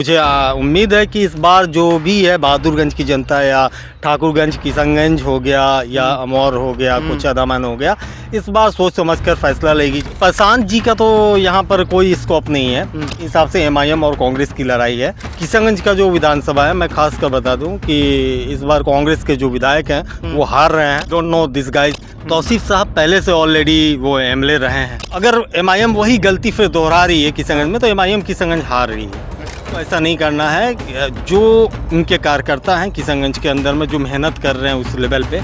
मुझे उम्मीद है कि इस बार जो भी है बहादुरगंज की जनता या ठाकुरगंज किशनगंज हो गया या अमौर हो गया कोचा दामन हो गया, इस बार सोच समझकर फैसला लेगी। प्रशांत जी का तो यहाँ पर कोई स्कोप नहीं है। इस हिसाब से एमआईएम और कांग्रेस की लड़ाई है। किशनगंज का जो विधानसभा है, मैं खास कर बता दूं कि इस बार कांग्रेस के जो विधायक हैं वो हार रहे हैं। Don't know this guys. Tauseef साहब पहले से ऑलरेडी वो एमएलए रहे हैं। अगर एमआईएम वही गलती फिर दोहरा रही है किशनगंज में, तो एमआईएम किशनगंज हार रही है। तो ऐसा नहीं करना है। जो उनके कार्यकर्ता हैं किशनगंज के अंदर में जो मेहनत कर रहे हैं उस लेवल पे,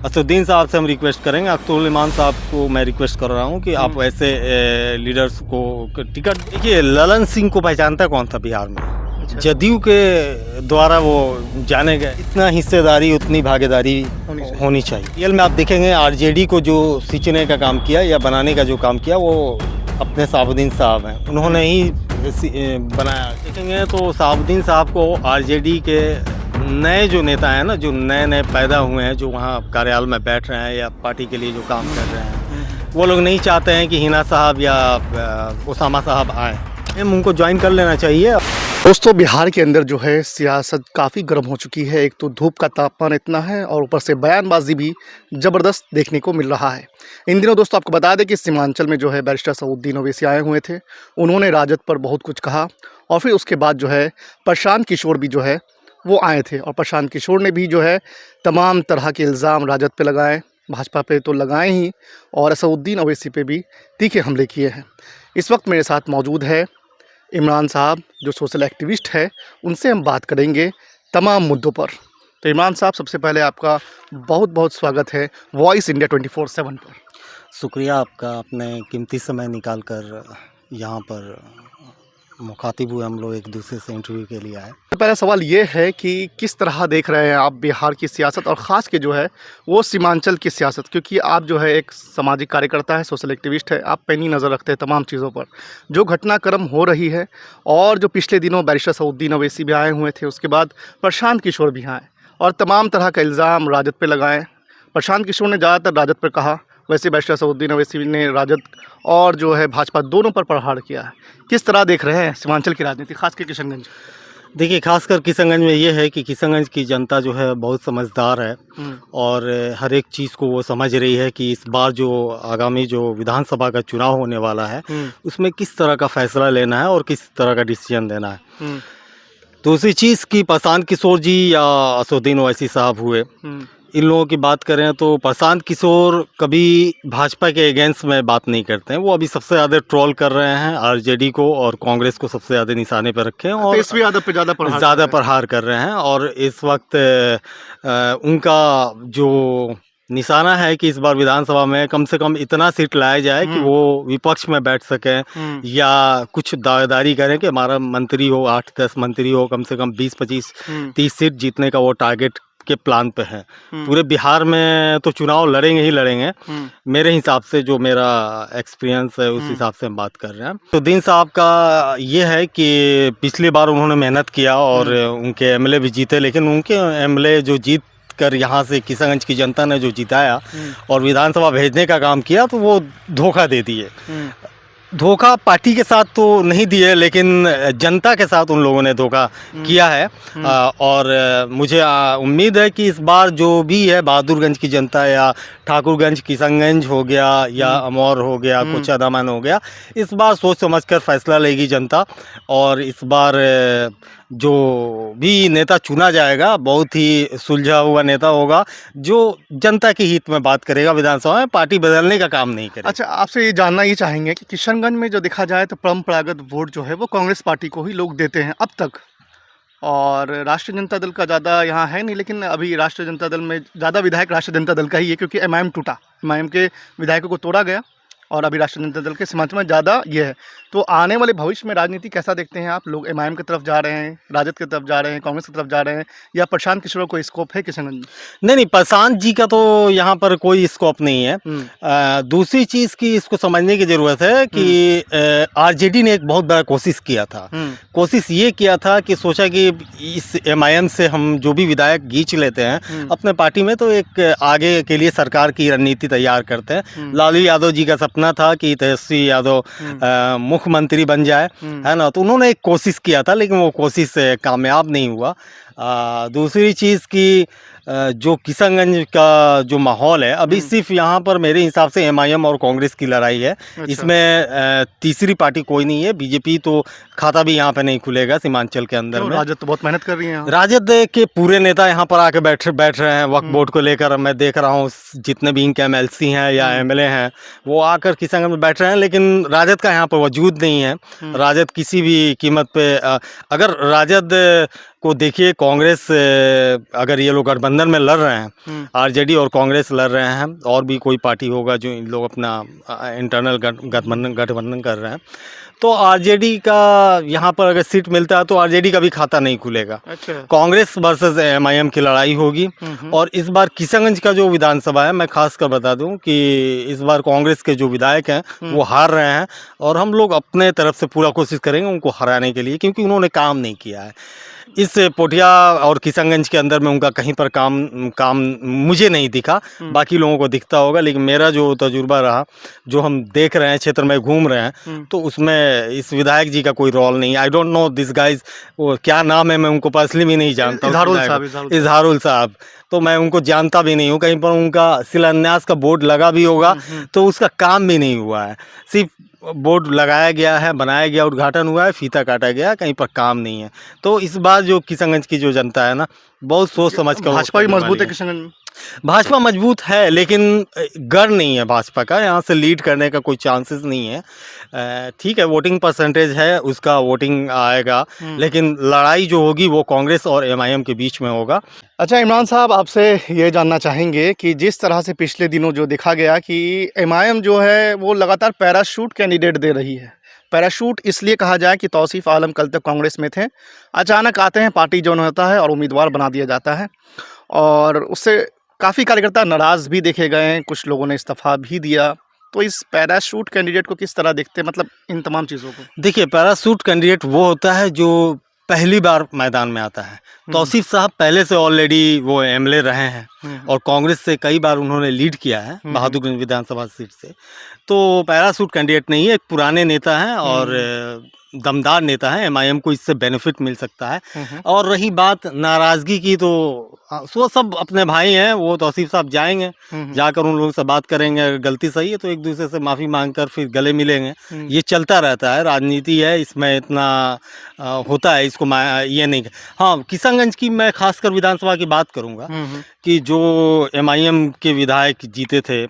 असदुद्दीन साहब से हम रिक्वेस्ट करेंगे। अख्तरुल इमान साहब को मैं रिक्वेस्ट कर रहा हूँ कि आप ऐसे लीडर्स को टिकट देखिए। ललन सिंह को पहचानता कौन था बिहार में? जदयू के द्वारा वो जाने गए। इतना हिस्सेदारी उतनी भागीदारी होनी चाहिए। रियल में आप देखेंगे आरजेडी को जो सींचने का काम किया या बनाने का जो काम किया वो अपने साबुद्दीन साहब हैं, उन्होंने ही बनाया। देखेंगे तो साबुद्दीन साहब को आरजेडी के नए जो नेता हैं ना, जो नए नए पैदा हुए हैं, जो वहाँ कार्यालय में बैठ रहे हैं या पार्टी के लिए जो काम कर रहे हैं, वो लोग नहीं चाहते हैं कि हिना साहब या ओसामा साहब आए। उनको ज्वाइन कर लेना चाहिए। दोस्तों, बिहार के अंदर जो है सियासत काफ़ी गर्म हो चुकी है। एक तो धूप का तापमान इतना है और ऊपर से बयानबाजी भी ज़बरदस्त देखने को मिल रहा है। इन दिनों दोस्तों आपको बता दें कि सीमांचल में जो है बैरिस्टर असदुद्दीन ओवैसी आए हुए थे। उन्होंने राजद पर बहुत कुछ कहा और फिर उसके बाद जो है प्रशांत किशोर भी जो है वो आए थे और प्रशांत किशोर ने भी जो है तमाम तरह के इल्ज़ाम राजद पे लगाए, भाजपा पे तो लगाए ही, और असदुद्दीन ओवैसी पे भी तीखे हमले किए हैं। इस वक्त मेरे साथ मौजूद है इमरान साहब, जो सोशल एक्टिविस्ट है। उनसे हम बात करेंगे तमाम मुद्दों पर। तो इमरान साहब, सबसे पहले आपका बहुत बहुत स्वागत है वॉइस इंडिया 24/7 पर। शुक्रिया आपका, आपने कीमती समय निकाल कर यहाँ पर मुखातिब हुए। हम लोग एक दूसरे से इंटरव्यू के लिए आए। तो पहला सवाल ये है कि किस तरह देख रहे हैं आप बिहार की सियासत और ख़ास के जो है वो सीमांचल की सियासत, क्योंकि आप जो है एक सामाजिक कार्यकर्ता है, सोशल एक्टिविस्ट है, आप पैनी नज़र रखते हैं तमाम चीज़ों पर। जो घटनाक्रम हो रही है और जो पिछले दिनों बैरिस्टर असदुद्दीन ओवैसी भी आए हुए थे, उसके बाद प्रशांत किशोर भी आए और तमाम तरह का इल्ज़ाम राजद पर लगाएँ। प्रशांत किशोर ने ज़्यादातर राजद पर कहा, वैसे बैरिस्टर असदुद्दीन ओवैसी ने राजद और जो है भाजपा दोनों पर प्रहार किया है। किस तरह देख रहे हैं सीमांचल की राजनीति, खासकर किशनगंज? देखिए, खासकर किशनगंज में ये है कि किशनगंज की जनता जो है बहुत समझदार है और हर एक चीज़ को वो समझ रही है कि इस बार जो आगामी जो विधानसभा का चुनाव होने वाला है उसमें किस तरह का फैसला लेना है और किस तरह का डिसीजन देना है। दूसरी चीज़ कि प्रशांत किशोर जी या असदुद्दीन ओवैसी साहब हुए, इन लोगों की बात करें तो प्रशांत किशोर कभी भाजपा के अगेंस्ट में बात नहीं करते हैं। वो अभी सबसे ज़्यादा ट्रोल कर रहे हैं आरजेडी को और कांग्रेस को सबसे ज़्यादा निशाने पर रखे हैं और तेजस्वी यादव पे ज़्यादा प्रहार कर रहे हैं। और इस वक्त उनका जो निशाना है कि इस बार विधानसभा में कम से कम इतना सीट लाया जाए कि वो विपक्ष में बैठ सकें या कुछ दावेदारी करें कि हमारा मंत्री हो, 8-10 मंत्री हो, कम से कम 20-25-30 सीट जीतने का वो टारगेट के प्लान पे है। पूरे बिहार में तो चुनाव लड़ेंगे ही लड़ेंगे। मेरे हिसाब से, जो मेरा एक्सपीरियंस है उस हिसाब से हम बात कर रहे हैं। तो दीन साहब का ये है कि पिछली बार उन्होंने मेहनत किया और उनके एमएलए भी जीते, लेकिन उनके एमएलए जो जीत कर यहाँ से किशनगंज की जनता ने जो जिताया और विधानसभा भेजने का काम किया, तो वो धोखा दे दिए। धोखा पार्टी के साथ तो नहीं दिए, लेकिन जनता के साथ उन लोगों ने धोखा किया है। और मुझे उम्मीद है कि इस बार जो भी है बहादुरगंज की जनता या ठाकुरगंज किशनगंज हो गया या अमौर हो गया कोचा दामन हो गया, इस बार सोच समझकर फैसला लेगी जनता। और इस बार जो भी नेता चुना जाएगा बहुत ही सुलझा हुआ नेता होगा, जो जनता के हित में बात करेगा, विधानसभा में पार्टी बदलने का काम नहीं करेगा। अच्छा, आपसे ये जानना ये चाहेंगे कि किशनगंज में जो देखा जाए तो परंपरागत वोट जो है वो कांग्रेस पार्टी को ही लोग देते हैं अब तक, और राष्ट्रीय जनता दल का ज़्यादा यहाँ है नहीं। लेकिन अभी राष्ट्रीय जनता दल में ज़्यादा विधायक राष्ट्रीय जनता दल का ही है, क्योंकि एमआईएम टूटा, एमआईएम के विधायकों को तोड़ा गया और अभी राष्ट्रीय जनता दल के सीमांचल में ज़्यादा ये है। तो आने वाले भविष्य में राजनीति कैसा देखते हैं आप? लोग एमआईएम की तरफ जा रहे हैं, राजद की तरफ जा रहे हैं, कांग्रेस की तरफ जा रहे हैं, या प्रशांत किशोर को स्कोप है किशनगंज में? नहीं, प्रशांत जी का तो यहाँ पर कोई स्कोप नहीं है। दूसरी चीज़ की इसको समझने की ज़रूरत है कि आरजेडी ने एक बहुत बड़ा कोशिश किया था। कोशिश ये किया था कि सोचा कि इस एमआईएम से हम जो भी विधायक खींच लेते हैं अपने पार्टी में, तो एक आगे के लिए सरकार की रणनीति तैयार करते हैं। लालू यादव जी का सपना सपना था कि तेजस्वी यादव मुख्यमंत्री बन जाए, है ना। तो उन्होंने एक कोशिश किया था, लेकिन वो कोशिश कामयाब नहीं हुआ। दूसरी चीज़ कि जो किशनगंज का जो माहौल है अभी सिर्फ यहाँ पर मेरे हिसाब से एमआईएम और कांग्रेस की लड़ाई है। इसमें तीसरी पार्टी कोई नहीं है। बीजेपी तो खाता भी यहाँ पे नहीं खुलेगा सीमांचल के अंदर में। राजद तो बहुत मेहनत कर रही है यहाँ। राजद के पूरे नेता यहाँ पर आके बैठ रहे हैं वक्फ बोर्ड को लेकर। मैं देख रहा हूँ जितने भी इनके एमएलसी हैं या एमएलए हैं वो आकर किशनगंज में बैठ रहे हैं, लेकिन राजद का यहाँ पर वजूद नहीं है। राजद किसी भी कीमत पे अगर राजद को देखिए, कांग्रेस अगर ये लोग गठबंधन में लड़ रहे हैं, आरजेडी और कांग्रेस लड़ रहे हैं, और भी कोई पार्टी होगा जो इन लोग अपना इंटरनल गठबंधन कर रहे हैं, तो आरजेडी का यहाँ पर अगर सीट मिलता है तो आरजेडी का भी खाता नहीं खुलेगा। अच्छा। कांग्रेस वर्सेस एमआईएम की लड़ाई होगी। और इस बार किशनगंज का जो विधानसभा है, मैं खास कर बता दूं कि इस बार कांग्रेस के जो विधायक हैं वो हार रहे हैं, और हम लोग अपने तरफ से पूरा कोशिश करेंगे उनको हराने के लिए, क्योंकि उन्होंने काम नहीं किया है। इस पोटिया और किशनगंज के अंदर में उनका कहीं पर काम मुझे नहीं दिखा, बाकी लोगों को दिखता होगा, लेकिन मेरा जो तजुर्बा रहा, जो हम देख रहे हैं, क्षेत्र में घूम रहे हैं, तो उसमें इस विधायक जी का कोई रोल नहीं। I don't know this guys, वो क्या नाम है, मैं उनको पर्सनली भी नहीं जानता। इजहारुल साहब, तो मैं उनको जानता भी नहीं हूँ। कहीं पर उनका शिलान्यास का बोर्ड लगा भी होगा तो उसका काम भी नहीं हुआ है। सिर्फ बोर्ड लगाया गया है, बनाया गया, उद्घाटन हुआ है, फीता काटा गया, कहीं पर काम नहीं है। तो इस बार जो किशनगंज की जो जनता है ना, बहुत सोच समझ कर। भाजपा भी मजबूत है किशनगंज में। भाजपा मजबूत है, लेकिन गढ़ नहीं है भाजपा का, यहाँ से लीड करने का कोई चांसेस नहीं है। ठीक है, वोटिंग परसेंटेज है, उसका वोटिंग आएगा, लेकिन लड़ाई जो होगी वो कांग्रेस और एमआईएम के बीच में होगा। अच्छा इमरान साहब, आपसे ये जानना चाहेंगे कि जिस तरह से पिछले दिनों जो देखा गया कि एमआईएम जो है वो लगातार पैराशूट कैंडिडेट दे रही है। पैराशूट इसलिए कहा जाए कि तौसीफ आलम कल तक कांग्रेस में थे, अचानक आते हैं, पार्टी जोन होता है और उम्मीदवार बना दिया जाता है, और उससे काफ़ी कार्यकर्ता नाराज़ भी देखे गए हैं, कुछ लोगों ने इस्तीफा भी दिया। तो इस पैराशूट कैंडिडेट को किस तरह देखते हैं, मतलब इन तमाम चीज़ों को? देखिए, पैराशूट कैंडिडेट वो होता है जो पहली बार मैदान में आता है। तौसीफ साहब पहले से ऑलरेडी वो एमएलए रहे हैं और कांग्रेस से कई बार उन्होंने लीड किया है बहादुरगंज विधानसभा सीट से। तो पैराशूट कैंडिडेट नहीं है, एक पुराने नेता हैं और दमदार नेता है। एमआईएम को इससे बेनिफिट मिल सकता है। और रही बात नाराज़गी की, तो वो सब अपने भाई हैं, वो तौसीफ साहब जाएंगे, जाकर उन लोगों से बात करेंगे, अगर गलती सही है तो एक दूसरे से माफ़ी मांगकर फिर गले मिलेंगे। ये चलता रहता है, राजनीति है, इसमें इतना होता है, इसको ये नहीं। हाँ, किशनगंज की मैं खासकर विधानसभा की बात करूँगा कि जो एमआईएम के विधायक जीते थे,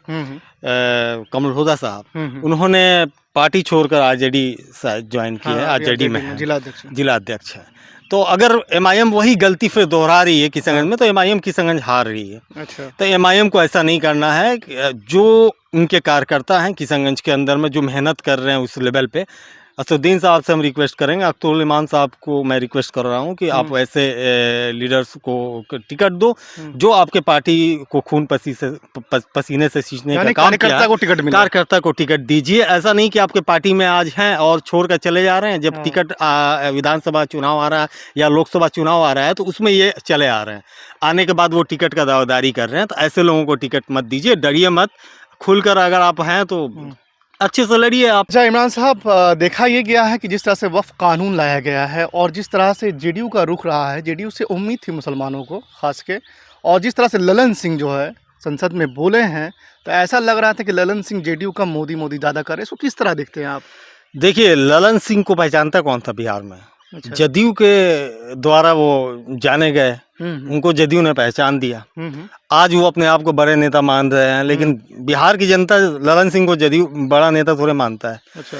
कमल होदा साहब, उन्होंने पार्टी छोड़कर आरजेडी ज्वाइन की है, आरजेडी में है, जिला अध्यक्ष है। तो अगर एमआईएम वही गलती फिर दोहरा रही है किशनगंज में, तो एमआईएम किशनगंज हार रही है। अच्छा। तो एमआईएम को ऐसा नहीं करना है। जो उनके कार्यकर्ता हैं किशनगंज के अंदर में, जो मेहनत कर रहे हैं उस लेवल पे, असदुद्दीन साहब से हम रिक्वेस्ट करेंगे, अख्तरुल इमान साहब को मैं रिक्वेस्ट कर रहा हूँ कि आप ऐसे लीडर्स को टिकट दो जो आपके पार्टी को खून पसीने से सींचने का काम किया है। कार्यकर्ता को टिकट दीजिए। ऐसा नहीं कि आपके पार्टी में आज हैं और छोड़कर चले जा रहे हैं, जब टिकट विधानसभा चुनाव आ रहा है या लोकसभा चुनाव आ रहा है तो उसमें ये चले आ रहे हैं, आने के बाद वो टिकट का दावेदारी कर रहे हैं। तो ऐसे लोगों को टिकट मत दीजिए, डरिए मत, खुलकर अगर आप हैं तो अच्छे से लड़िए आप। अच्छा इमरान साहब, देखा ये गया है कि जिस तरह से वक्फ कानून लाया गया है और जिस तरह से जेडीयू का रुख रहा है, जेडीयू से उम्मीद थी मुसलमानों को खास के, और जिस तरह से ललन सिंह जो है संसद में बोले हैं, तो ऐसा लग रहा था कि ललन सिंह जेडीयू का मोदी ज़्यादा करे। इसको किस तरह देखते हैं आप? देखिए, ललन सिंह को पहचानता कौन था बिहार में? अच्छा। जदयू के द्वारा वो जाने गए, उनको जदयू ने पहचान दिया। आज वो अपने आप को बड़े नेता मान रहे हैं, लेकिन बिहार की जनता ललन सिंह को जदयू बड़ा नेता थोड़े मानता है। अच्छा।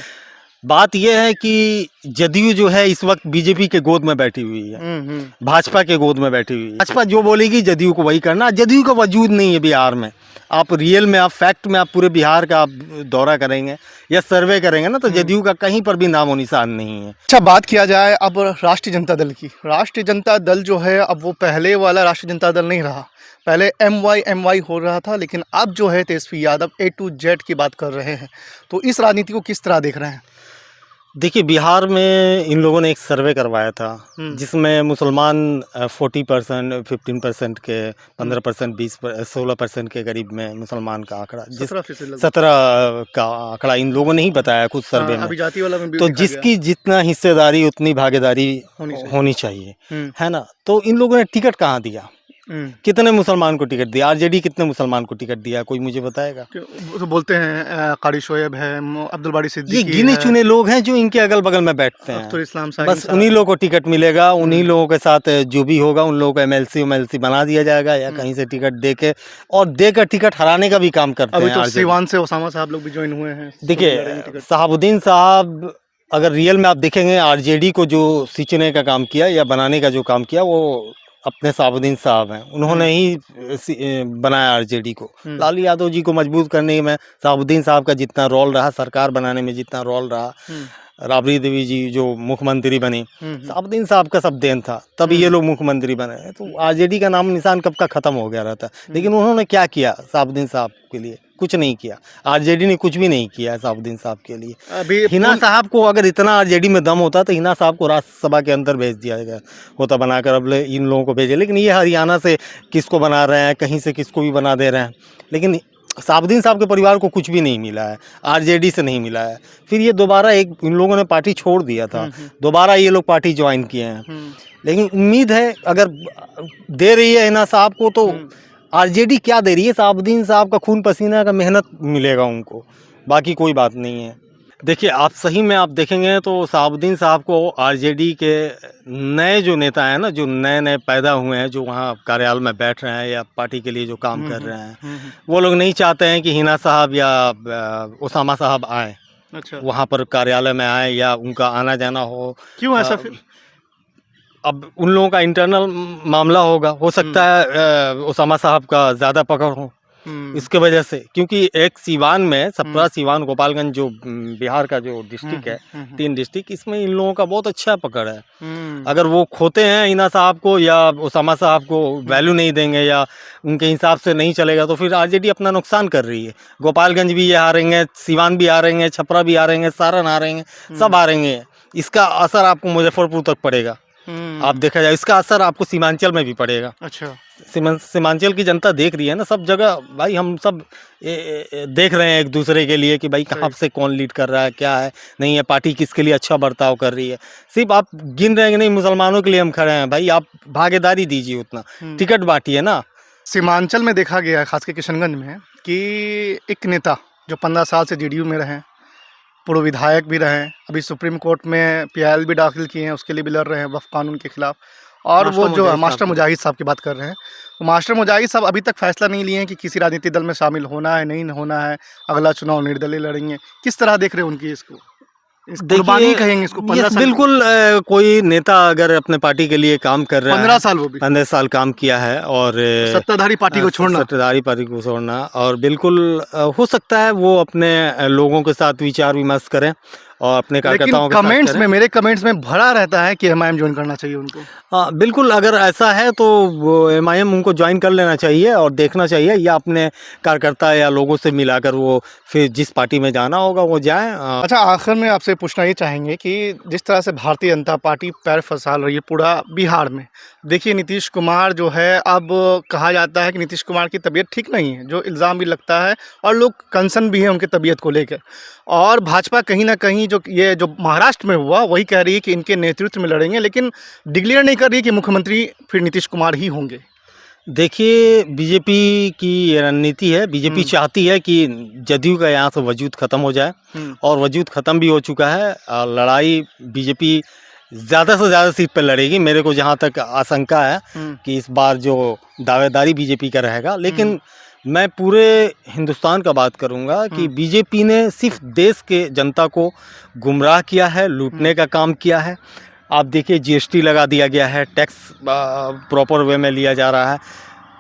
बात यह है कि जदयू जो है इस वक्त बीजेपी के गोद में बैठी हुई है, भाजपा के गोद में बैठी हुई है। भाजपा जो बोलेगी जदयू को वही करना। जदयू का वजूद नहीं है बिहार में। आप रियल में, आप फैक्ट में, आप पूरे बिहार का आप दौरा करेंगे या सर्वे करेंगे ना, तो जदयू का कहीं पर भी नामो निशान नहीं है। अच्छा, बात किया जाए अब राष्ट्रीय जनता दल की। राष्ट्रीय जनता दल जो है अब वो पहले वाला राष्ट्रीय जनता दल नहीं रहा। पहले एमवाई हो रहा था, लेकिन अब जो है Tejashwi Yadav A to Z की बात कर रहे हैं। तो इस राजनीति को किस तरह देख रहे हैं? देखिए, बिहार में इन लोगों ने एक सर्वे करवाया था, जिसमें मुसलमान 40%, 15% के, 15%, 16% के करीब में मुसलमान का आंकड़ा, 17 का आंकड़ा इन लोगों ने ही बताया कुछ सर्वे में। अभी जाति वाला में भी तो देखा जिसकी जितना हिस्सेदारी उतनी भागीदारी होनी चाहिए, है ना। तो इन लोगों ने टिकट कहाँ दिया, कितने मुसलमान को टिकट दिया, आरजेडी कितने मुसलमान को टिकट दिया, कोई मुझे बताएगा? तो बोलते हैं कारी शोएब है, अब्दुल बारी ये सिद्दीकी गिने है, चुने लोग हैं जो इनके अगल बगल में बैठते हैं, अख्तर इस्लाम बस उन्हीं लोगों को टिकट मिलेगा, उन्हीं लोगों के साथ जो भी होगा उन लोगों को एमएलसी बना दिया जाएगा, या कहीं से टिकट देके और देकर टिकट हराने का भी काम करते अभी हैं। तो सीवान से ओसामा साहब लोग भी ज्वाइन हुए हैं। देखिए, शहाबुद्दीन साहब अगर रियल में आप देखेंगे, आरजेडी को जो सींचने का काम किया या बनाने का जो काम किया, वो अपने शहाबुद्दीन साहब हैं, उन्होंने ही बनाया आरजेडी को। लालू यादव जी को मजबूत करने में शहाबुद्दीन साहब का जितना रोल रहा, सरकार बनाने में जितना रोल रहा, राबड़ी देवी जी जो मुख्यमंत्री बनी, शहाबुद्दीन साहब का सब देन था, तभी ये लोग मुख्यमंत्री बने। तो आरजेडी का नाम निशान कब का खत्म हो गया रहता। लेकिन उन्होंने क्या किया शहाबुद्दीन साहब के लिए? कुछ नहीं किया। आरजेडी ने कुछ भी नहीं किया शहाबुद्दीन साहब के लिए। अभी हिना साहब को अगर इतना आरजेडी में दम होता तो हिना साहब को राज्यसभा के अंदर भेज दिया गया होता बनाकर, अब इन लोगों को भेजे। लेकिन ये हरियाणा से किसको बना रहे हैं, कहीं से किसको भी बना दे रहे हैं। लेकिन शहाबुद्दीन साहब के परिवार को कुछ भी नहीं मिला है, आरजेडी से नहीं मिला है। फिर ये दोबारा इन लोगों ने पार्टी छोड़ दिया था, दोबारा ये लोग पार्टी ज्वाइन किए हैं। लेकिन उम्मीद है अगर दे रही है हिना साहब को, तो आरजेडी क्या दे रही है, शहाबुद्दीन साहब का खून पसीना का मेहनत मिलेगा उनको, बाकी कोई बात नहीं है। देखिए, आप सही में आप देखेंगे तो शहाबुद्दीन साहब को आरजेडी के नए जो नेता हैं ना, जो नए नए पैदा हुए हैं, जो वहाँ कार्यालय में बैठ रहे हैं या पार्टी के लिए जो काम कर रहे हैं, वो लोग नहीं चाहते हैं कि हिना साहब या ओसामा साहब आए। अच्छा। वहाँ पर कार्यालय में आए या उनका आना जाना हो। क्यों ऐसा? फिर अब उन लोगों का इंटरनल मामला होगा, हो सकता है ओसामा साहब का ज़्यादा पकड़ हो इसके वजह से। क्योंकि एक सीवान में, सप्रा, सीवान, गोपालगंज जो बिहार का जो डिस्ट्रिक्ट है, 3 डिस्ट्रिक्ट, इसमें इन लोगों का बहुत अच्छा पकड़ है। अगर वो खोते हैं हिना साहब को या ओसामा साहब को वैल्यू नहीं देंगे या उनके हिसाब से नहीं चलेगा, तो फिर आरजेडी अपना नुकसान कर रही है। गोपालगंज भी ये हारेंगे, सीवान भी हारेंगे, छपरा भी हारेंगे, सारण हारेंगे, सब हारेंगे। इसका असर आपको मुजफ्फरपुर तक पड़ेगा। आप देखा जाए, इसका असर आपको सीमांचल में भी पड़ेगा। अच्छा। सीमांचल की जनता देख रही है ना, सब जगह भाई, हम सब देख रहे हैं एक दूसरे के लिए कि भाई कहाँ से कौन लीड कर रहा है, क्या है, नहीं है, पार्टी किसके लिए अच्छा बर्ताव कर रही है। सिर्फ आप गिन रहे हैं कि नहीं मुसलमानों के लिए हम खड़े हैं, भाई आप भागीदारी दीजिए, उतना टिकट बांटिए ना। सीमांचल में देखा गया है, खासकर किशनगंज में, कि एक नेता जो 15 साल से जेडीयू में रहे, पूर्व विधायक भी रहे, अभी सुप्रीम कोर्ट में पीआईएल भी दाखिल किए हैं, उसके लिए भी लड़ रहे हैं वक्फ कानून के खिलाफ। और वो जो मास्टर मुजाहिद साहब की बात कर रहे हैं, वो मास्टर मुजाहिद साहब अभी तक फैसला नहीं लिए हैं कि किसी राजनीतिक दल में शामिल होना है, नहीं होना है, अगला चुनाव निर्दलीय लड़ेंगे। किस तरह देख रहे हैं उनकी इसको? कुर्बानी कहेंगे इसको। 15 साल बिल्कुल। कोई नेता अगर अपने पार्टी के लिए काम कर रहा है, 15 साल, वो भी 15 साल काम किया है, और सत्ताधारी पार्टी को छोड़ना, सत्ताधारी पार्टी को छोड़ना, और बिल्कुल हो सकता है वो अपने लोगों के साथ विचार विमर्श करें और अपने कार्यकर्ताओं के साथ कमेंट्स में, मेरे कमेंट्स में भरा रहता है कि एमआईएम ज्वाइन करना चाहिए उनको। हाँ बिल्कुल, अगर ऐसा है तो वो एमआईएम उनको ज्वाइन कर लेना चाहिए और देखना चाहिए, या अपने कार्यकर्ता या लोगों से मिलाकर वो फिर जिस पार्टी में जाना होगा वो जाएं। अच्छा, आखिर में आपसे पूछना ये चाहेंगे कि जिस तरह से भारतीय जनता पार्टी पैर फंसाल रही है पूरा बिहार में, देखिए नीतीश कुमार जो है, अब कहा जाता है कि नीतीश कुमार की तबीयत ठीक नहीं है, जो इल्ज़ाम भी लगता है, और लोग कंसर्न भी हैं उनकी तबीयत को लेकर। और भाजपा कहीं ना कहीं जो महाराष्ट्र में हुआ वही कह रही है कि इनके नेतृत्व में लड़ेंगे, लेकिन डिक्लेयर नहीं कर रही कि मुख्यमंत्री फिर नीतीश कुमार ही होंगे। देखिए, बीजेपी की रणनीति है, बीजेपी चाहती है कि जदयू का यहाँ से वजूद ख़त्म हो जाए, और वजूद ख़त्म भी हो चुका है। लड़ाई बीजेपी ज़्यादा से ज़्यादा सीट पर लड़ेगी, मेरे को जहाँ तक आशंका है कि इस बार जो दावेदारी बीजेपी का रहेगा। लेकिन मैं पूरे हिंदुस्तान का बात करूंगा कि बीजेपी ने सिर्फ देश के जनता को गुमराह किया है, लूटने का काम किया है। आप देखिए, जीएसटी लगा दिया गया है, टैक्स प्रॉपर वे में लिया जा रहा है,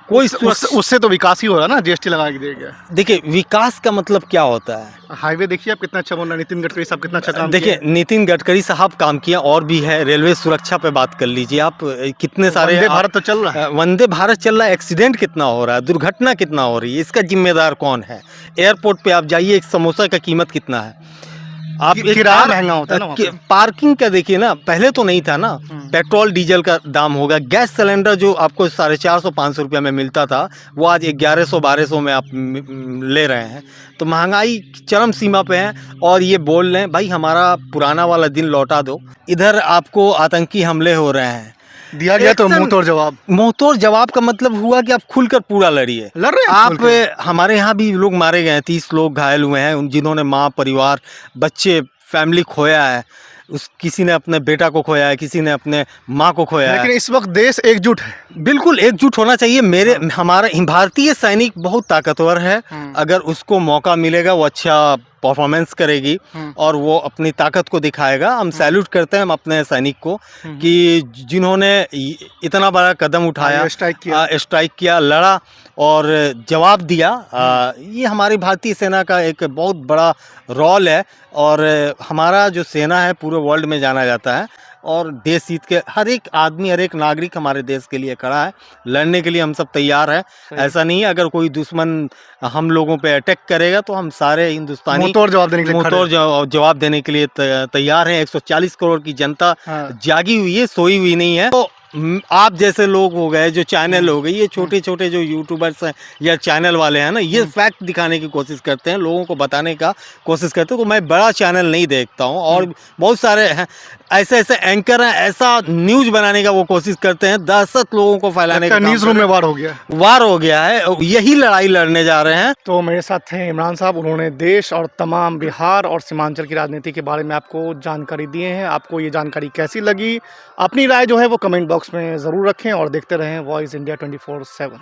कोई उससे तो विकास ही हो रहा है ना, जीएसटी लगा के दिया गया। देखिए, विकास का मतलब क्या होता है? हाईवे देखिए आप कितना अच्छा बन रहा है, नितिन गडकरी साहब कितना अच्छा काम किया। देखिए, नितिन गडकरी साहब काम किया, और भी है, रेलवे सुरक्षा पे बात कर लीजिए आप, कितने सारे वंदे भारत तो चल रहा है, वंदे भारत चल रहा है, एक्सीडेंट कितना हो रहा है, दुर्घटना कितना हो रही है, इसका जिम्मेदार कौन है? एयरपोर्ट पे आप जाइए, एक समोसा का कीमत कितना है? आप एक किराया कार- महंगा होता है ना वहाँ पे। पार्किंग का देखिए ना, पहले तो नहीं था ना, पेट्रोल डीजल का दाम होगा, गैस सिलेंडर जो आपको 450-500 रुपया में मिलता था वो आज 1100-1200 में आप ले रहे हैं। तो महंगाई चरम सीमा पे है और ये बोल रहे हैं भाई हमारा पुराना वाला दिन लौटा दो। इधर आपको आतंकी हमले हो रहे हैं, दिया गया तो मुंह तोड़ जवाब। मुंहतोड़ जवाब का मतलब हुआ कि आप खुलकर पूरा लड़िए। लड़ रहे हैं आप खुल के। हमारे यहाँ भी लोग मारे गए हैं, 30 लोग घायल हुए हैं, जिन्होंने माँ, परिवार, बच्चे, फैमिली खोया है। किसी ने अपने बेटा को खोया है, किसी ने अपने माँ को खोया लेकिन है। इस वक्त देश एकजुट है। बिल्कुल एकजुट होना चाहिए। हमारा भारतीय सैनिक बहुत ताकतवर है। अगर उसको मौका मिलेगा वो अच्छा परफॉर्मेंस करेगी और वो अपनी ताकत को दिखाएगा। हम सैल्यूट करते हैं हम अपने सैनिक को कि जिन्होंने इतना बड़ा कदम उठाया, स्ट्राइक किया, लड़ा और जवाब दिया। ये हमारी भारतीय सेना का एक बहुत बड़ा रोल है और हमारा जो सेना है पूरे वर्ल्ड में जाना जाता है और देश हित के हर एक आदमी, हर एक नागरिक हमारे देश के लिए खड़ा है। लड़ने के लिए हम सब तैयार हैं। ऐसा नहीं है अगर कोई दुश्मन हम लोगों पे अटैक करेगा तो हम सारे हिंदुस्तानी मुंहतोड़ जवाब देने के लिए मुंहतोड़ जवाब देने के लिए तैयार हैं। 140 करोड़ की जनता जागी हुई है, सोई हुई नहीं है। तो आप जैसे लोग हो गए, जो चैनल हो गए, ये छोटे छोटे जो यूट्यूबर्स हैं या चैनल वाले हैं ना, ये फैक्ट दिखाने की कोशिश करते हैं, लोगों को बताने का कोशिश करते हैं। तो मैं बड़ा चैनल नहीं देखता हूँ और बहुत सारे हैं ऐसे एंकर हैं, ऐसा न्यूज बनाने का वो कोशिश करते हैं, दहशत लोगों को फैलाने का। न्यूज रूम में वार हो गया है, यही लड़ाई लड़ने जा रहे हैं। तो मेरे साथ हैं इमरान साहब, उन्होंने देश और तमाम बिहार और सीमांचल की राजनीति के बारे में आपको जानकारी दिए हैं। आपको ये जानकारी कैसी लगी, अपनी राय जो है वो कमेंट बॉक्स में ज़रूर रखें और देखते रहें वॉइस इंडिया 24/7।